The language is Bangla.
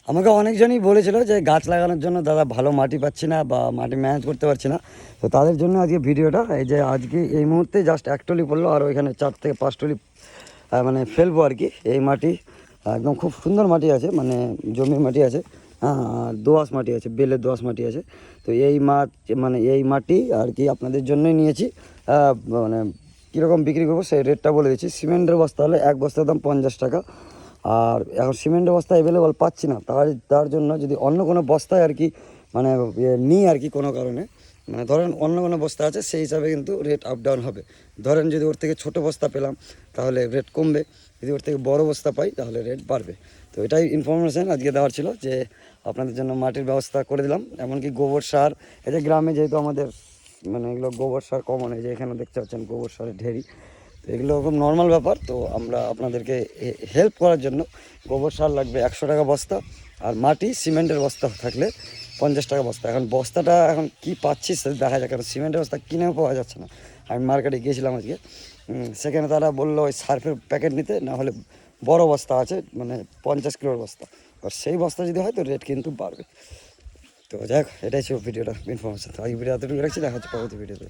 আমাকে অনেকজনই বলেছিল যে গাছ লাগানোর জন্য দাদা ভালো মাটি পাচ্ছি না বা মাটি ম্যানেজ করতে পারছি না। তো তাদের জন্য আজকে ভিডিওটা, এই যে আজকে এই মুহূর্তে জাস্ট 1 টলি পড়লো আর ওইখানে 4 থেকে 5 টলি মানে ফেলবো আর কি। এই মাটি একদম খুব সুন্দর মাটি আছে, মানে জমির মাটি আছে, হ্যাঁ, আর দোআঁশ মাটি আছে, বেলের দোআঁশ মাটি আছে। তো এই মানে এই মাটি আর কি আপনাদের জন্যই নিয়েছি। মানে কীরকম বিক্রি করবো সেই রেটটা বলে দিচ্ছি। সিমেন্টের বস্তা হলে এক বস্তার দাম 50 টাকা। আর এখন সিমেন্টের বস্তা অ্যাভেলেবল পাচ্ছি না, তার জন্য যদি অন্য কোনো বস্তায় আর কি মানে নিই আর কি কোনো কারণে, মানে ধরেন অন্য কোনো বস্তা আছে সেই হিসাবে কিন্তু রেট আপ ডাউন হবে। ধরেন যদি ওর থেকে ছোটো বস্তা পেলাম তাহলে রেট কমবে, যদি ওর থেকে বড় বস্তা পাই তাহলে রেট বাড়বে। তো এটাই ইনফরমেশান আজকে দেওয়ার ছিল, যে আপনাদের জন্য মাটির ব্যবস্থা করে দিলাম। এমনকি গোবর সার, এই যে গ্রামে যেহেতু আমাদের মানে এগুলো গোবর সার কমন, এই যে এখানে দেখতে পাচ্ছেন গোবর সারের ঢেরি, তো এগুলো খুব নর্মাল ব্যাপার। তো আমরা আপনাদেরকে হেল্প করার জন্য গোবর সার লাগবে 100 টাকা বস্তা, আর মাটি সিমেন্টের বস্তা থাকলে 50 টাকা বস্তা। এখন বস্তাটা এখন কি পাচ্ছি সেটা দেখা যায়, কারণ সিমেন্টের বস্তা কিনেও পাওয়া যাচ্ছে না। আমি মার্কেটে গিয়েছিলাম আজকে, সেখানে তারা বললো ওই সার্ফের প্যাকেট নিতে, না হলে বড় বস্তা আছে মানে 50 কিলোর বস্তা, আর সেই বস্তা যদি হয় তো রেট কিন্তু বাড়বে। তো যাই হোক, এটাই ছিল ভিডিওটা ইনফরমেশন। তো এই ভিডিও এতটুকু রাখছি, দেখা হচ্ছে পরবর্তী ভিডিওতে।